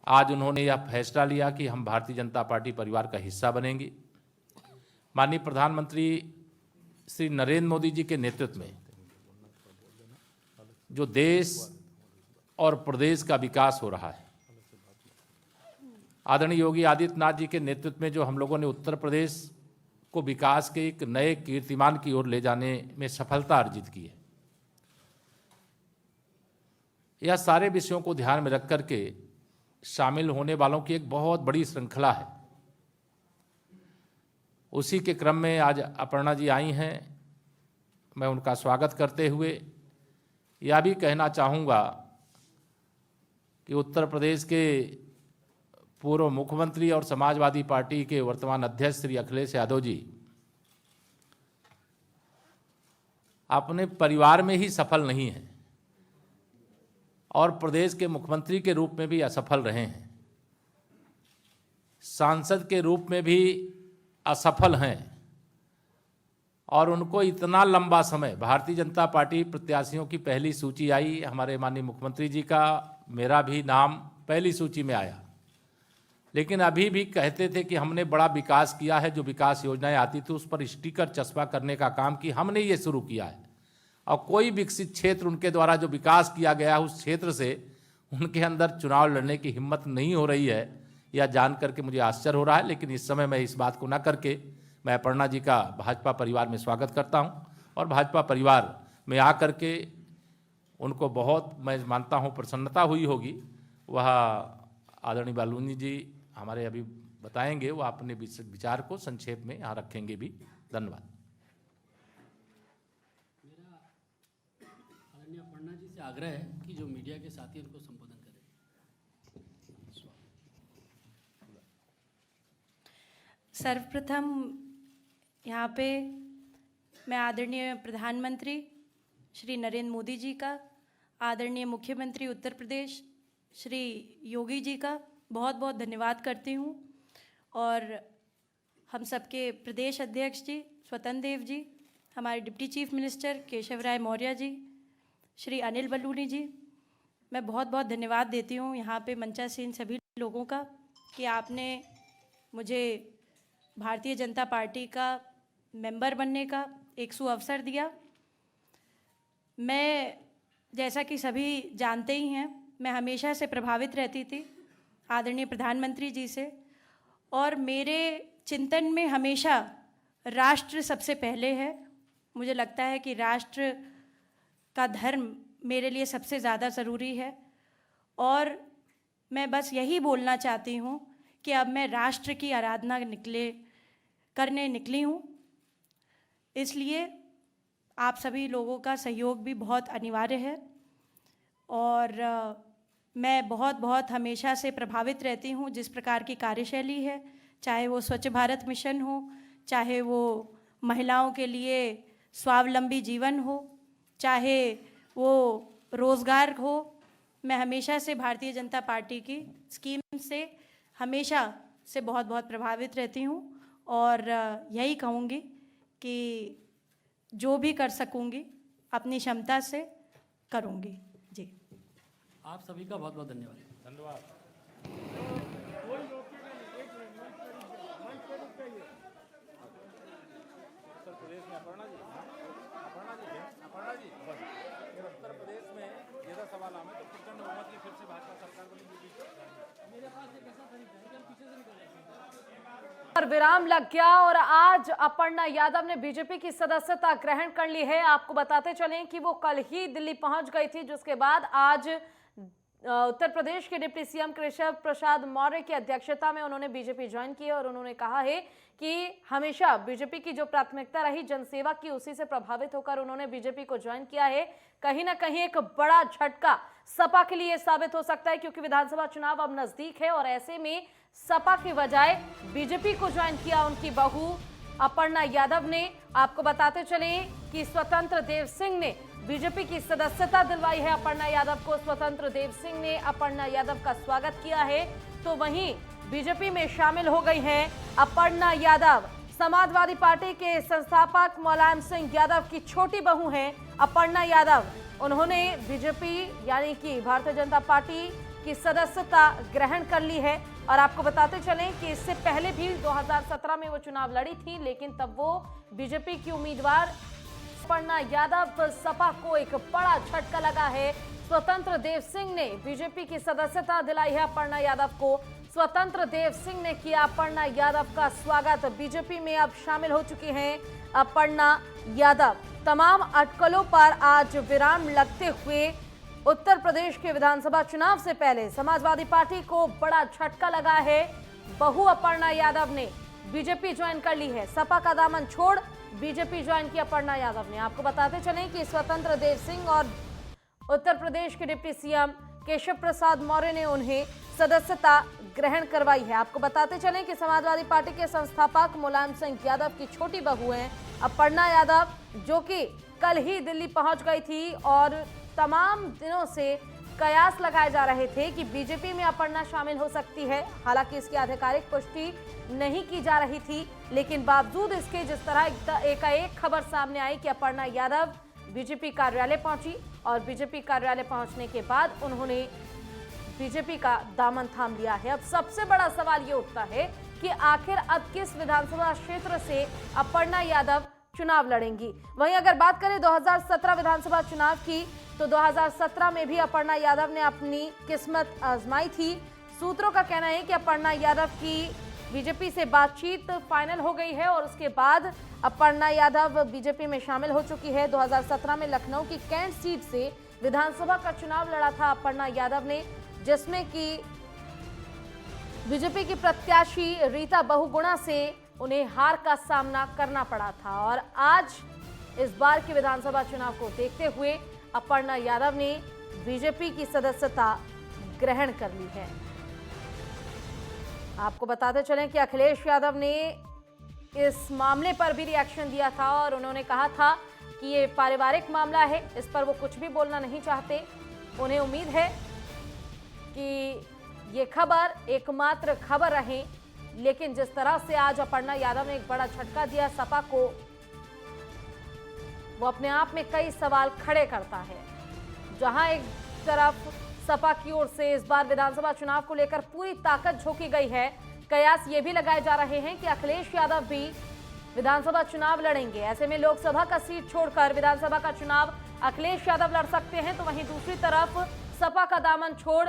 आज उन्होंने यह फैसला लिया कि हम भारतीय जनता पार्टी परिवार का हिस्सा बनेंगे। माननीय प्रधानमंत्री श्री नरेंद्र मोदी जी के नेतृत्व में जो देश और प्रदेश का विकास हो रहा है, आदरणीय योगी आदित्यनाथ जी के नेतृत्व में जो हम लोगों ने उत्तर प्रदेश को विकास के एक नए कीर्तिमान की ओर ले जाने में सफलता अर्जित की है, यह सारे विषयों को ध्यान में रख करके शामिल होने वालों की एक बहुत बड़ी श्रृंखला है। उसी के क्रम में आज अपर्णा जी आई हैं। मैं उनका स्वागत करते हुए यह भी कहना चाहूँगा कि उत्तर प्रदेश के पूर्व मुख्यमंत्री और समाजवादी पार्टी के वर्तमान अध्यक्ष श्री अखिलेश यादव जी अपने परिवार में ही सफल नहीं हैं और प्रदेश के मुख्यमंत्री के रूप में भी असफल रहे हैं, सांसद के रूप में भी असफल हैं और उनको इतना लंबा समय भारतीय जनता पार्टी प्रत्याशियों की पहली सूची आई, हमारे माननीय मुख्यमंत्री जी का, मेरा भी नाम पहली सूची में आया, लेकिन अभी भी कहते थे कि हमने बड़ा विकास किया है। जो विकास योजनाएं आती थी उस पर स्टिकर चस्पा करने का काम कि हमने ये शुरू किया है, और कोई विकसित क्षेत्र उनके द्वारा जो विकास किया गया उस क्षेत्र से उनके अंदर चुनाव लड़ने की हिम्मत नहीं हो रही है। यह जान करके मुझे आश्चर्य हो रहा है, लेकिन इस समय मैं इस बात को न करके मैं अपर्णा जी का भाजपा परिवार में स्वागत करता हूं और भाजपा परिवार में आकर के उनको बहुत मैं मानता हूं प्रसन्नता हुई होगी। वह आदरणीय बालूनी जी हमारे अभी बताएंगे, वो अपने विचार को संक्षेप में यहाँ रखेंगे भी। धन्यवाद। मेरा आदरणीय अपर्णा जी से आग्रह है कि जो मीडिया के साथी उनको संबोधन करें। सर्वप्रथम यहाँ पे मैं आदरणीय प्रधानमंत्री श्री नरेंद्र मोदी जी का, आदरणीय मुख्यमंत्री उत्तर प्रदेश श्री योगी जी का बहुत बहुत धन्यवाद करती हूँ, और हम सबके प्रदेश अध्यक्ष जी स्वतंत्र देव जी, हमारे डिप्टी चीफ मिनिस्टर केशव राय मौर्य जी, श्री अनिल बलूनी जी, मैं बहुत बहुत धन्यवाद देती हूँ यहाँ पे मंचासीन सभी लोगों का कि आपने मुझे भारतीय जनता पार्टी का मेंबर बनने का एक सुअवसर दिया। मैं, जैसा कि सभी जानते ही हैं, मैं हमेशा से प्रभावित रहती थी आदरणीय प्रधानमंत्री जी से, और मेरे चिंतन में हमेशा राष्ट्र सबसे पहले है। मुझे लगता है कि राष्ट्र का धर्म मेरे लिए सबसे ज़्यादा ज़रूरी है, और मैं बस यही बोलना चाहती हूँ कि अब मैं राष्ट्र की आराधना करने निकली हूँ। इसलिए आप सभी लोगों का सहयोग भी बहुत अनिवार्य है, और मैं बहुत बहुत हमेशा से प्रभावित रहती हूँ जिस प्रकार की कार्यशैली है, चाहे वो स्वच्छ भारत मिशन हो, चाहे वो महिलाओं के लिए स्वावलंबी जीवन हो, चाहे वो रोज़गार हो। मैं हमेशा से भारतीय जनता पार्टी की स्कीम से हमेशा से बहुत बहुत प्रभावित रहती हूँ, और यही कहूँगी कि जो भी कर सकूँगी अपनी क्षमता से करूँगी। जी, आप सभी का बहुत बहुत धन्यवाद। धन्यवाद। उत्तर प्रदेश में अपर्णा जी उत्तर प्रदेश में मेरा सवाल है तो प्रचंड बहुमत की फिर से भाजपा सरकार बनी। मेरे पास एक ऐसा तरीका है कि हम पीछे से निकल जाते हैं। पर विराम लग गया और आज अपर्णा यादव ने बीजेपी की सदस्यता ग्रहण कर ली है। आपको बताते चलें कि वो कल ही दिल्ली पहुंच गई थी, जिसके बाद आज उत्तर प्रदेश के डिप्टी सीएम केशव प्रसाद मौर्य की अध्यक्षता में उन्होंने बीजेपी ज्वाइन की, और उन्होंने कहा है कि हमेशा बीजेपी की जो प्राथमिकता रही जनसेवा की, उसी से प्रभावित होकर उन्होंने बीजेपी को ज्वाइन किया है। कहीं ना कहीं एक बड़ा झटका सपा के लिए साबित हो सकता है, क्योंकि विधानसभा चुनाव अब नजदीक है, और ऐसे में सपा की बजाय बीजेपी को ज्वाइन किया उनकी बहू अपर्णा यादव ने। आपको बताते चले कि स्वतंत्र देव सिंह ने बीजेपी की सदस्यता दिलवाई है अपर्णा यादव को। स्वतंत्र देव सिंह ने अपर्णा यादव का स्वागत किया है। तो वहीं बीजेपी में शामिल हो गई हैं अपर्णा यादव। समाजवादी पार्टी के संस्थापक मुलायम सिंह यादव की छोटी बहू हैं अपर्णा यादव। उन्होंने बीजेपी यानी कि भारतीय जनता पार्टी की सदस्यता ग्रहण कर ली है। और आपको बताते चलें कि इससे पहले भी 2017 में वो चुनाव लड़ी थी, लेकिन तब वो बीजेपी की उम्मीदवार अपर्णा यादव। सपा को एक बड़ा झटका लगा है। स्वतंत्र देव सिंह ने बीजेपी की सदस्यता दिलाई है अपर्णा यादव को। स्वतंत्र देव सिंह ने किया अपर्णा यादव का स्वागत। बीजेपी में अब शामिल हो चुकी हैं अपर्णा यादव। तमाम अटकलों पर आज विराम लगते हुए उत्तर प्रदेश के विधानसभा चुनाव से पहले समाजवादी पार्टी को बड़ा झटका लगा है। बहू अपर्णा यादव ने बीजेपी ज्वाइन कर ली है। सपा का दामन छोड़ बीजेपी ज्वाइन की अपर्णा यादव ने। आपको बताते चलें कि स्वतंत्र देव सिंह और उत्तर प्रदेश के डिप्टी सीएम केशव प्रसाद मौर्य ने उन्हें सदस्यता ग्रहण करवाई है। आपको बताते चलें कि समाजवादी पार्टी के संस्थापक मुलायम सिंह यादव की छोटी बहू हैं अपर्णा यादव, जो कि कल ही दिल्ली पहुंच गई थी और तमाम दिनों से कयास लगाए जा रहे थे कि बीजेपी में अपर्णा शामिल हो सकती है। हालांकि इसकी आधिकारिक पुष्टि नहीं की जा रही थी, लेकिन बावजूद इसके जिस तरह एकाएक खबर सामने आई कि अपर्णा यादव बीजेपी कार्यालय पहुंची और बीजेपी कार्यालय पहुंचने के बाद उन्होंने बीजेपी का दामन थाम लिया है। अब सबसे बड़ा सवाल ये उठता है कि आखिर अब किस विधानसभा क्षेत्र से अपर्णा यादव चुनाव लड़ेंगी। वहीं अगर बात करें 2017 विधानसभा चुनाव की, तो 2017 में भी अपर्णा यादव ने अपनी किस्मत आजमाई थी। सूत्रों का कहना है कि अपर्णा यादव की बीजेपी से बातचीत फाइनल हो गई है और उसके बाद अपर्णा यादव बीजेपी में शामिल हो चुकी है। 2017 में लखनऊ की कैंट सीट से विधानसभा का चुनाव लड़ा था अपर्णा यादव ने, जिसमें कि बीजेपी की प्रत्याशी रीता बहुगुणा से उन्हें हार का सामना करना पड़ा था। और आज इस बार के विधानसभा चुनाव को देखते हुए अपर्णा यादव ने बीजेपी की सदस्यता ग्रहण कर ली है। आपको बताते चलें कि अखिलेश यादव ने इस मामले पर भी रिएक्शन दिया था और उन्होंने कहा था कि ये पारिवारिक मामला है, इस पर वो कुछ भी बोलना नहीं चाहते। उन्हें उम्मीद है कि ये खबर एकमात्र खबर रहे, लेकिन जिस तरह से आज अपर्णा यादव ने एक बड़ा झटका दिया सपा को, वो अपने आप में कई सवाल खड़े करता है। जहां एक तरफ सपा की ओर से इस बार विधानसभा चुनाव को लेकर पूरी ताकत झोंकी गई है, कयास ये भी लगाए जा रहे हैं कि अखिलेश यादव भी विधानसभा चुनाव लड़ेंगे। ऐसे में लोकसभा का सीट छोड़कर विधानसभा का चुनाव अखिलेश यादव लड़ सकते हैं, तो वहीं दूसरी तरफ सपा का दामन छोड़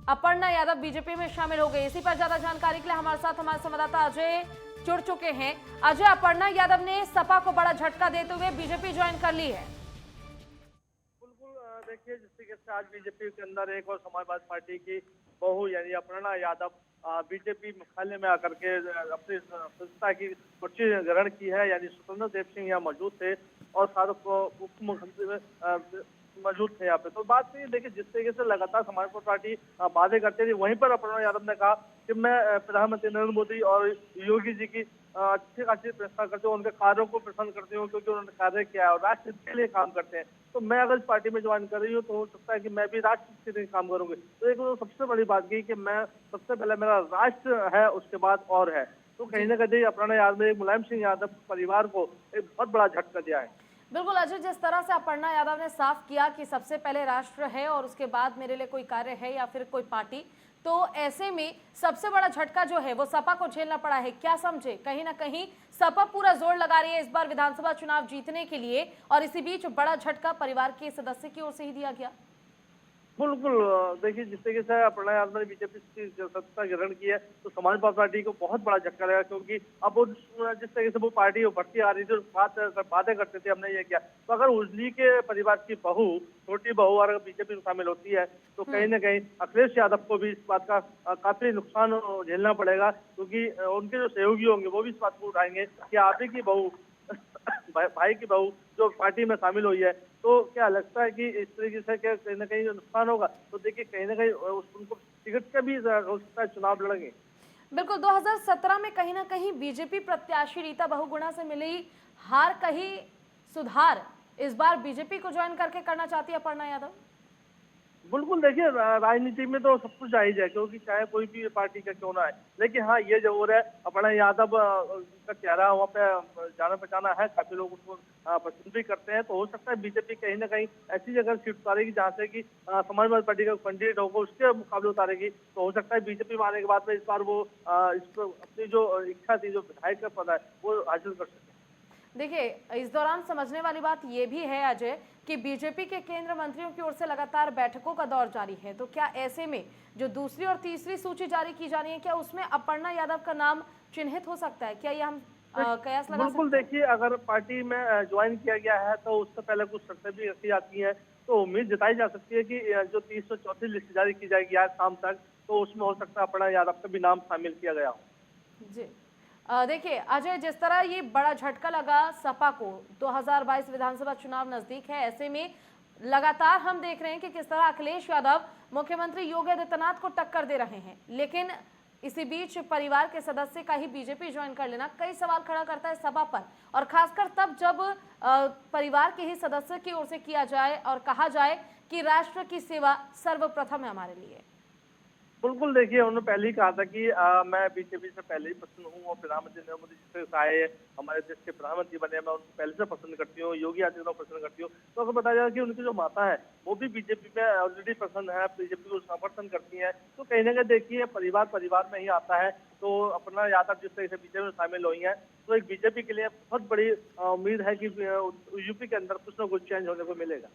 अपर्णा यादव बीजेपी में शामिल हो गई। इसी पर ज्यादा जानकारी के लिए हमारे साथ हमारे संवाददाता अजय जुड़ चुके हैं। अजय, अपर्णा यादव ने सपा को बड़ा झटका देते हुए बीजेपी ज्वाइन कर ली है। बिल्कुल, देखिए जिस तरीके से आज बीजेपी के अंदर एक और समाजवादी पार्टी की बहू यानी अपर्णा यादव बीजेपी मुख्यालय में आकर के अपनी सदस्यता की पर्ची ग्रहण की है। यानी स्वतंत्र देव सिंह यहाँ मौजूद थे और साथ उप मुख्यमंत्री मौजूद थे यहाँ पे। तो बात नहीं, देखिए जिस तरीके से लगातार समाजवादी पार्टी बातें करते थी, वहीं पर अपर्णा यादव ने कहा कि मैं प्रधानमंत्री नरेंद्र मोदी और योगी जी की अच्छी खासी प्रशंसा करती हूँ, उनके कार्यों को पसंद करती हूँ क्योंकि उन्होंने कार्य किया है और राष्ट्र के लिए काम करते हैं। तो मैं अगर इस पार्टी में ज्वाइन कर रही हूँ तो हो सकता है कि मैं भी राष्ट्र के लिए काम करूंगी। तो एक सबसे बड़ी बात की कि मैं सबसे पहले मेरा राष्ट्र है, उसके बाद और है। तो कहीं ना कहीं अपर्णा यादव ने मुलायम सिंह यादव परिवार को एक बहुत बड़ा झटका दिया है। बिल्कुल अजय, जिस तरह से अपर्णा यादव ने साफ किया कि सबसे पहले राष्ट्र है और उसके बाद मेरे लिए कोई कार्य है या फिर कोई पार्टी, तो ऐसे में सबसे बड़ा झटका जो है वो सपा को झेलना पड़ा है। क्या समझे, कहीं ना कहीं सपा पूरा जोर लगा रही है इस बार विधानसभा चुनाव जीतने के लिए और इसी बीच बड़ा झटका परिवार के सदस्य की ओर से ही दिया गया। बिल्कुल, देखिए जिस तरीके से अपर्णा यादव ने बीजेपी की सदस्यता ग्रहण की है तो समाजवादी पार्टी को बहुत बड़ा झटका लगा, क्योंकि अब वो जिस तरीके से वो पार्टी उभरती आ रही थी, बातें करते थे हमने ये किया। तो अगर उजली के परिवार की बहू, छोटी बहू अगर बीजेपी में शामिल होती है तो कहीं ना कहीं अखिलेश यादव को भी इस बात का काफी नुकसान झेलना पड़ेगा, क्योंकि उनके जो सहयोगी होंगे वो भी इस बात को उठाएंगे कि आप ही की बहू भाई की बहू जो पार्टी में शामिल हुई है। तो क्या लगता है कि इस तरीके से क्या कहीं ना कहीं नुकसान होगा? तो देखिए कहीं ना कहीं उनको टिकट का भी हो सकता है चुनाव लड़ेंगे। बिल्कुल, 2017 में कहीं ना कहीं बीजेपी प्रत्याशी रीता बहुगुणा से मिली हार का ही सुधार इस बार बीजेपी को ज्वाइन करके करना चाहती है अपर्णा यादव। बिल्कुल देखिए, राजनीति में तो सब कुछ जायज है, क्योंकि चाहे कोई भी पार्टी का क्यों ना है। लेकिन हाँ, ये जरूर है, अपना यादव का चेहरा वहाँ पे जाना पहचाना है, काफी लोग उसको पसंद भी करते हैं। तो हो सकता है बीजेपी कहीं ना कहीं ऐसी जगह सीट उतारेगी जहाँ से कि समाजवादी पार्टी का कैंडिडेट होगा उसके मुकाबले उतारेगी। तो हो सकता है बीजेपी में आने के बाद में इस बार वो इसको अपनी जो इच्छा थी, जो विधायक का पद है, वो हासिल कर सके। देखिए, इस दौरान समझने वाली बात यह भी है अजय कि बीजेपी के केंद्र मंत्रियों की ओर से लगातार बैठकों का दौर जारी है। तो क्या ऐसे में जो दूसरी और तीसरी सूची जारी की जा रही है, क्या उसमें अपर्णा यादव का नाम चिन्हित हो सकता है? क्या ये हम कयास लगा बिल्कुल सकते हैं? देखिए, अगर पार्टी में ज्वाइन किया गया है तो उससे पहले कुछ शर्तें भी रखी जाती हैं। तो उम्मीद जताई जा सकती है कि जो 334 लिस्ट जारी की जाएगी आज शाम तक, तो उसमें हो सकता है अपर्णा यादव का भी नाम शामिल किया गया हो। जी, देखिए अजय, जिस तरह ये बड़ा झटका लगा सपा को, 2022 विधानसभा चुनाव नजदीक है, ऐसे में लगातार हम देख रहे हैं कि किस तरह अखिलेश यादव मुख्यमंत्री योगी आदित्यनाथ को टक्कर दे रहे हैं। लेकिन इसी बीच परिवार के सदस्य का ही बीजेपी ज्वाइन कर लेना कई सवाल खड़ा करता है सपा पर, और खासकर तब जब परिवार के ही सदस्य की ओर से किया जाए और कहा जाए कि राष्ट्र की सेवा सर्वप्रथम है हमारे लिए। बिल्कुल देखिए, उन्होंने पहले ही कहा था कि मैं बीजेपी से पहले ही पसंद हूँ, और प्रधानमंत्री नरेंद्र मोदी जिस तरह से आए, हमारे देश के प्रधानमंत्री बने, मैं उनको पहले से पसंद करती हूँ, योगी आदित्यनाथ को पसंद करती हूँ। तो अगर बताया जाए कि उनकी जो माता है वो भी बीजेपी में ऑलरेडी पसंद है, बीजेपी को समर्थन करती है। तो कहीं ना कहीं देखिए, परिवार परिवार में ही आता है। तो अपर्णा यादव जिस तरह से बीजेपी में शामिल हुई है, तो एक बीजेपी के लिए बहुत बड़ी उम्मीद है कि यूपी के अंदर कुछ ना कुछ चेंज होने को मिलेगा।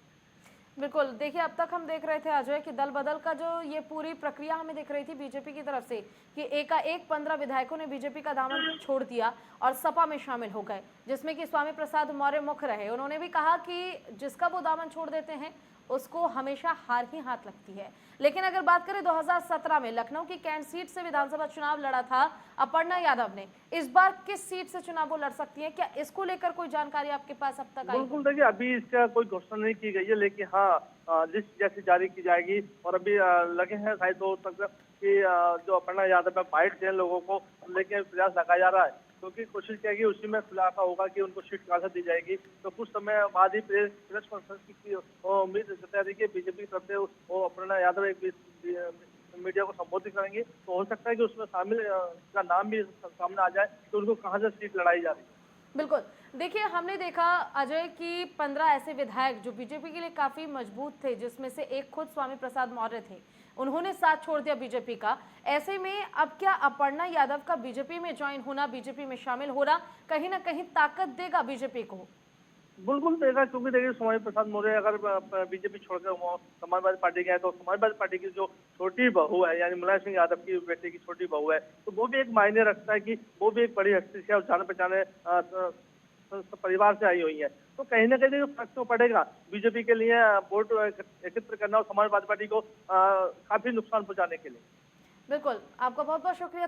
बिल्कुल, देखिए अब तक हम देख रहे थे अजय कि दल बदल का जो ये पूरी प्रक्रिया हमें दिख रही थी बीजेपी की तरफ से कि एकाएक 15 विधायकों ने बीजेपी का दामन छोड़ दिया और सपा में शामिल हो गए, जिसमें कि स्वामी प्रसाद मौर्य मुख्य रहे। उन्होंने भी कहा कि जिसका वो दामन छोड़ देते हैं उसको हमेशा हार ही हाथ लगती है। लेकिन अगर बात करें 2017 में लखनऊ की कैंट सीट से विधानसभा चुनाव लड़ा था अपर्णा यादव ने, इस बार किस सीट से चुनाव वो लड़ सकती है? क्या इसको लेकर कोई जानकारी आपके पास अब तक आई? बिल्कुल देखिए, अभी इसका कोई घोषणा नहीं की गई है, लेकिन हाँ, लिस्ट जैसे जारी की जाएगी। और अभी लगे हैं शायद तो तक कि जो अपर्णा यादव है बाइट दें लोगों को, लेकिन प्रयास लगाया जा रहा है, क्योंकि कोशिश क्या कि उसी में खुलासा होगा कि उनको सीट कहाँ से दी जाएगी। तो कुछ समय बाद ही प्रेस कॉन्फ्रेंस की उम्मीद जताई रही है बीजेपी की तरफ से। वो अपर्णा यादव एक मीडिया को संबोधित करेंगे, तो हो सकता है कि उसमें शामिल का नाम भी सामने आ जाए कि उनको कहाँ से सीट लड़ाई जा रही है। बिल्कुल, देखिए हमने देखा अजय कि 15 ऐसे विधायक जो बीजेपी के लिए काफी मजबूत थे, जिसमें से एक खुद स्वामी प्रसाद मौर्य थे, उन्होंने साथ छोड़ दिया बीजेपी का। ऐसे में अब क्या अपर्णा यादव का बीजेपी में ज्वाइन होना, बीजेपी में शामिल होना कहीं ना कहीं ताकत देगा बीजेपी को? बिल्कुल देगा, क्योंकि देखिए स्वामी प्रसाद मौर्य अगर बीजेपी छोड़कर समाजवादी पार्टी गए, तो समाजवादी पार्टी की जो छोटी बहू है, यानी मुलायम सिंह यादव की बेटे की छोटी बहू है, तो वो भी एक मायने रखता है कि वो भी एक बड़ी हस्ती से और जाने पहचाने परिवार से आई हुई है। तो कहीं ना कहीं फर्क तो पड़ेगा बीजेपी के लिए, वोट एकत्र करना और समाजवादी पार्टी को काफी नुकसान पहुंचाने के लिए। बिल्कुल, आपका बहुत बहुत शुक्रिया।